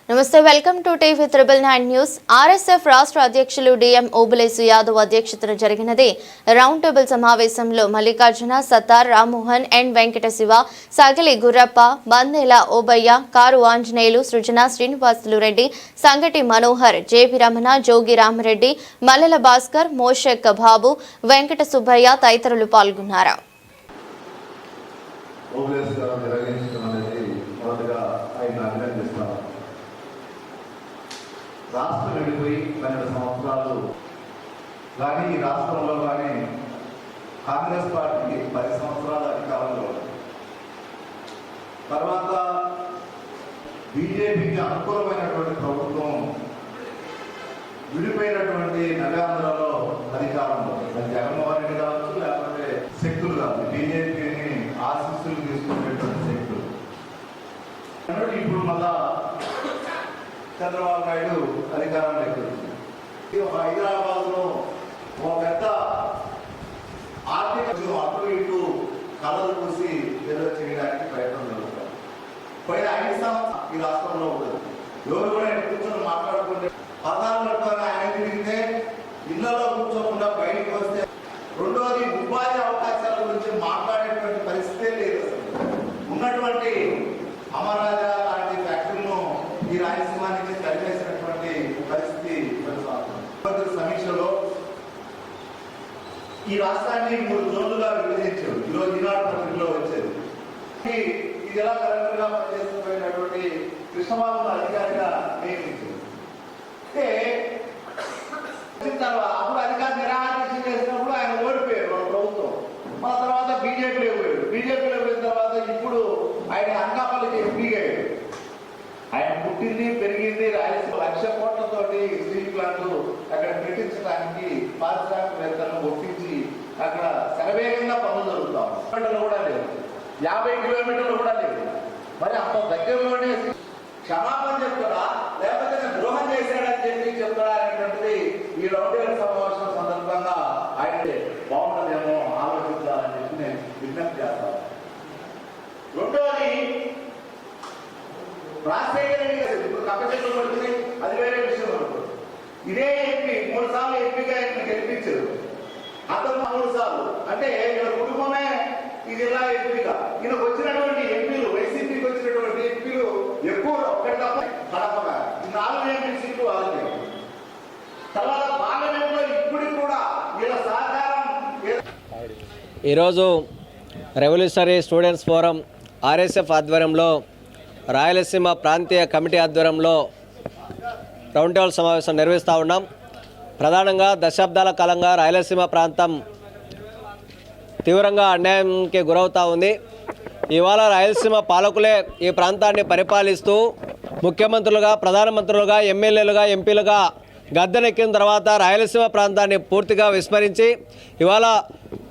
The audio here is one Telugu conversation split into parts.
నమస్తే welcome to TV 999 news. RSF రాష్ట్ర అధ్యక్షులు డిఎం ఓబులేసు యాదవ్ అధ్యక్షతన జరిగినది రౌండ్ టేబుల్ సమావేశంలో మల్లికార్జున, సత్తార్, రామ్మోహన్, ఎన్ వెంకట శివ, సగలి గుర్రప్ప, బందేల ఓబయ్య, కారు ఆంజనేయులు, సృజన, శ్రీనివాసులు రెడ్డి, సంగటి మనోహర్, జేపీ రమణ, జోగి రామరెడ్డి, మల్లెల భాస్కర్, మోషక్ బాబు, వెంకట సుబ్బయ్య తదితరులు పాల్గొన్నారు. రాష్ట్రం వెళ్ళిపోయి 12 సంవత్సరాలు కానీ ఈ రాష్ట్రంలో కానీ కాంగ్రెస్ పార్టీకి 10 సంవత్సరాల అధికారంలో తర్వాత బీజేపీకి అనుకూలమైనటువంటి ప్రభుత్వం విడిపోయినటువంటి నవ్యాంధ్రలో అధికారంలో జగన్మోహన్ రెడ్డి కావచ్చు, లేకపోతే శక్తులు కావచ్చు, బీజేపీని ఆశీస్సులు తీసుకునేటువంటి శక్తులు. ఇప్పుడు మళ్ళా చంద్రబాబు నాయుడు అధికారంలోకి వచ్చింది. హైదరాబాద్ లో ఒక పెద్ద ఆర్థిక అటు ఇటు కళలు పూసి ఏదో చేయడానికి ప్రయత్నం జరుగుతారు. పోయిన 5 సంవత్సరాలు ఈ రాష్ట్రంలో ఉండదు. ఎవరు కూడా కూర్చొని మాట్లాడుకుంటే పదార్థాలతో ఆయన తిరిగితే ఇళ్లలో కూర్చోకుండా బయటకు వస్తే, రెండోది ఉపాధి అవకాశాల గురించి మాట్లాడేటువంటి పరిస్థితే లేదు. అసలు ఉన్నటువంటి అమరాజా లాంటి ఫ్యాక్టరీలను ఈ రాయలసీమానికి తరివేసినటువంటి పరిస్థితి సమీక్షలో ఈ రాష్ట్రాన్ని 3 జోన్లుగా విభజించారు. ఈరోజు ఈనాడు పత్రికలో వచ్చేది. ఇది ఎలా కలెక్టర్గా పనిచేస్తున్నటువంటి కృష్ణబాబు అధికారిగా నియమించారు. అంటే అప్పుడు అధికారి నిరాకరణ చేసినప్పుడు ఆయన ఓడిపోయారు మన ప్రభుత్వం. మన తర్వాత బీజేపీలో పోయాడు. బీజేపీలో పోయిన తర్వాత ఇప్పుడు ఆయన అనకాపల్లికి ఎంపీగా అయ్యాడు. ఆయన పుట్టింది పెరిగింది రాయలసీమ. 1,00,000 కోట్లతోటి స్టీల్ ప్లాంట్ అక్కడ పెట్టించడానికి పారిశ్రామికవేత్తలను ఒప్పించి అక్కడ శరవేగంగా పనులు జరుగుతాం. కూడా లేదు, 50 కిలోమీటర్లు కూడా లేదు. మరి అంత దగ్గరలోనే క్షమాపణ చెప్తాడా లేకపోతే ద్రోహం చేశాడని చెప్పి చెప్తాడా అనేటువంటిది ఈ రౌండ్ టేబుల్ సమావేశం సందర్భంగా ఆయన బాగుంటుందేమో ఆలోచించాలని చెప్పి నేను విజ్ఞప్తి చేస్తాను. రెండోది, రాజశేఖర రెడ్డి గారు ఇప్పుడు కప్పచెట్లు పడుతుంది, అది వేరే విషయం అనుకోండి. ఇదే ఎంపీ 3 సార్లు ఎంపీగా గెలిపించారు. అతను 3 సార్లు అంటే వీళ్ళ కుటుంబమే ఈ జిల్లా ఎంపీగా. ఈయనకు వచ్చినటువంటి ఎంపీలు, వైసీపీకి వచ్చినటువంటి ఎంపీలు ఎక్కువ ఒక్కటి తప్ప కడపగా 4 ఎంపీ సీట్లు వాళ్ళకి. తర్వాత పార్లమెంట్ లో ఇప్పటికి కూడా వీళ్ళ సహకారం. ఈరోజు రెవల్యూషనరీ స్టూడెంట్స్ ఫోరం ఆర్ఎస్ఎఫ్ ఆధ్వర్యంలో రాయలసీమ ప్రాంతీయ కమిటీ ఆధ్వర్యంలో రౌండ్ టేబుల్ సమావేశం నిర్వహిస్తూ ఉన్నాం. ప్రధానంగా దశాబ్దాల కాలంగా రాయలసీమ ప్రాంతం తీవ్రంగా అన్యాయంకి గురవుతూ ఉంది. ఇవాళ రాయలసీమ పాలకులే ఈ ప్రాంతాన్ని పరిపాలిస్తూ ముఖ్యమంత్రులుగా, ప్రధానమంత్రులుగా, ఎమ్మెల్యేలుగా, ఎంపీలుగా గద్దెనెక్కిన తర్వాత రాయలసీమ ప్రాంతాన్ని పూర్తిగా విస్మరించి ఇవాళ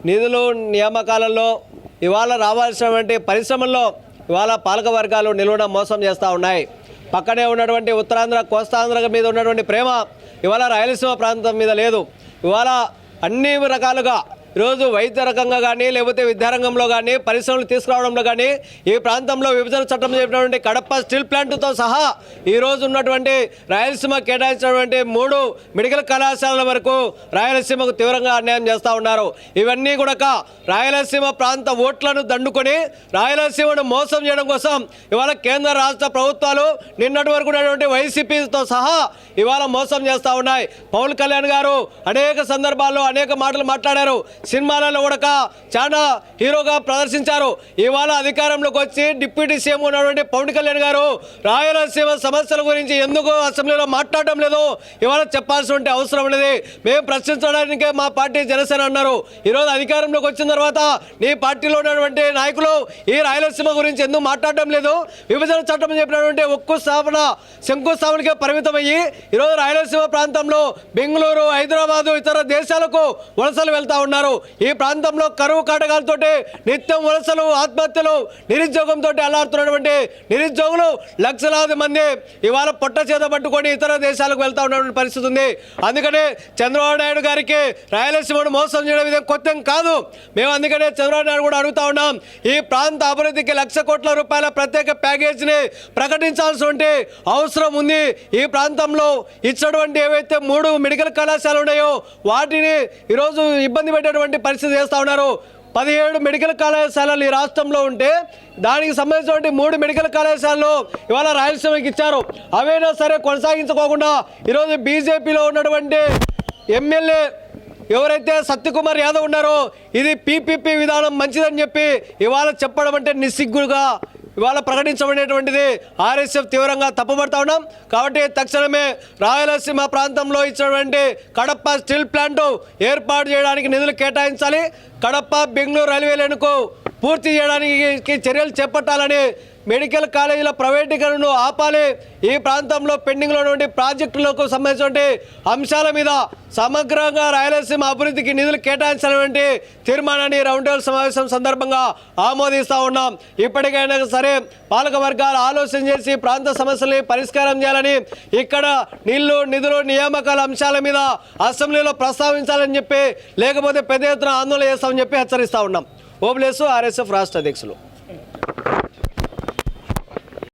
నిధులు నియామకాలలో ఇవాళ రావాల్సినటువంటి పరిశ్రమల్లో ఇవాళ పాలక వర్గాలు నిలువున మోసం చేస్తూ ఉన్నాయి. పక్కనే ఉన్నటువంటి ఉత్తరాంధ్ర, కోస్తాంధ్ర మీద ఉన్నటువంటి ప్రేమ ఇవాళ రాయలసీమ ప్రాంతం మీద లేదు. ఇవాళ అన్ని రకాలుగా ఈరోజు వైద్య రకంగా కానీ, లేకపోతే విద్యారంగంలో కానీ, పరిశ్రమలు తీసుకురావడంలో కానీ ఈ ప్రాంతంలో విభజన చట్టం చెప్పినటువంటి కడప స్టీల్ ప్లాంట్తో సహా ఈరోజు ఉన్నటువంటి రాయలసీమ కేటాయించినటువంటి 3 మెడికల్ కళాశాలల వరకు రాయలసీమకు తీవ్రంగా అన్యాయం చేస్తూ ఉన్నారు. ఇవన్నీ కూడా రాయలసీమ ప్రాంత ఓట్లను దండుకొని రాయలసీమను మోసం చేయడం కోసం ఇవాళ కేంద్ర రాష్ట్ర ప్రభుత్వాలు నిన్నటి వరకు ఉన్నటువంటి వైసీపీతో సహా ఇవాళ మోసం చేస్తూ ఉన్నాయి. పవన్ కళ్యాణ్ గారు అనేక సందర్భాల్లో అనేక మాటలు మాట్లాడారు. సినిమాలలో కూడా చాలా హీరోగా ప్రదర్శించారు. ఇవాళ అధికారంలోకి వచ్చి డిప్యూటీ సీఎం ఉన్నటువంటి పవన్ కళ్యాణ్ గారు రాయలసీమ సమస్యల గురించి ఎందుకు అసెంబ్లీలో మాట్లాడడం లేదు ఇవాళ చెప్పాల్సిన అవసరం ఉన్నది. మేము ప్రశ్నించడానికే మా పార్టీ జనసేన అన్నారు. ఈరోజు అధికారంలోకి వచ్చిన తర్వాత నీ పార్టీలో ఉన్నటువంటి నాయకులు ఈ రాయలసీమ గురించి ఎందుకు మాట్లాడడం లేదు? విభజన చట్టం చెప్పినటువంటి ఒక్క స్థాపన శంకుస్థాపనకే పరిమితమయ్యి ఈరోజు రాయలసీమ ప్రాంతంలో బెంగళూరు, హైదరాబాదు, ఇతర దేశాలకు వలసలు వెళ్తూ ఉన్నారు. ఈ ప్రాంతంలో కరువు కాటకాలతోటి నిత్యం వలసలు, ఆత్మహత్యలు, నిరుద్యోగంతో అల్లాడుతున్నటువంటి నిరుద్యోగులు లక్షలాది మంది ఇవాళ పొట్ట చేత పట్టుకొని ఇతర దేశాలకు వెళ్తా ఉన్నటువంటి పరిస్థితి ఉంది. అందుకనే చంద్రబాబు నాయుడు గారికి రాయలసీమను మోసం చేయడం ఇదే కొత్త కాదు. మేము అందుకనే చంద్రబాబు నాయుడు కూడా అడుగుతా ఉన్నాం, ఈ ప్రాంత అభివృద్ధికి 1,00,00,000 కోట్ల రూపాయల ప్రత్యేక ప్యాకేజీని ప్రకటించాల్సిన అవసరం ఉంది. ఈ ప్రాంతంలో ఇచ్చినటువంటి ఏవైతే 3 మెడికల్ కళాశాలలు ఉన్నాయో వాటిని ఈరోజు ఇబ్బంది పెట్టేటువంటి పరిస్థితి చేస్తూ ఉన్నారు. 17 మెడికల్ కళాశాలలు ఈ రాష్ట్రంలో ఉంటే దానికి సంబంధించినటువంటి 3 మెడికల్ కళాశాలలు ఇవాళ రాయలసీమకి ఇచ్చారు. అవైనా సరే కొనసాగించుకోకుండా ఈరోజు బీజేపీలో ఉన్నటువంటి ఎమ్మెల్యే ఎవరైతే సత్యకుమార్ యాదవ్ ఉన్నారో ఇది పీపీపీ విధానం మంచిదని చెప్పి ఇవాళ చెప్పడం అంటే నిస్సిగ్గుగా ఇవాళ ప్రకటించబడేటువంటిది ఆర్ఎస్ఎఫ్ తీవ్రంగా తప్పుపడతా ఉన్నాం. కాబట్టి తక్షణమే రాయలసీమ ప్రాంతంలో ఇచ్చినటువంటి కడప స్టీల్ ప్లాంట్ ఏర్పాటు చేయడానికి నిధులు కేటాయించాలి. కడప బెంగళూరు రైల్వే లైన్కు పూర్తి చేయడానికి చర్యలు చేపట్టాలని, మెడికల్ కాలేజీల ప్రైవేటీకరణను ఆపాలి. ఈ ప్రాంతంలో పెండింగ్లో ఉన్నటువంటి ప్రాజెక్టులకు సంబంధించినటువంటి అంశాల మీద సమగ్రంగా రాయలసీమ అభివృద్ధికి నిధులు కేటాయించాలనే తీర్మానాన్ని రౌండ్ టేబుల్ సమావేశం సందర్భంగా ఆమోదిస్తూ ఉన్నాం. ఇప్పటికైనా సరే పాలక వర్గాలు ఆలోచన చేసి ప్రాంత సమస్యల్ని పరిష్కారం చేయాలని, ఇక్కడ నీళ్లు, నిధులు, నియామకాల అంశాల మీద అసెంబ్లీలో ప్రస్తావించాలని చెప్పి, లేకపోతే పెద్ద ఎత్తున ఆందోళన చేస్తామని చెప్పి హెచ్చరిస్తూ ఉన్నాం. ఓబులేసు, ఆర్ఎస్ఎఫ్ రాష్ట్ర అధ్యక్షులు.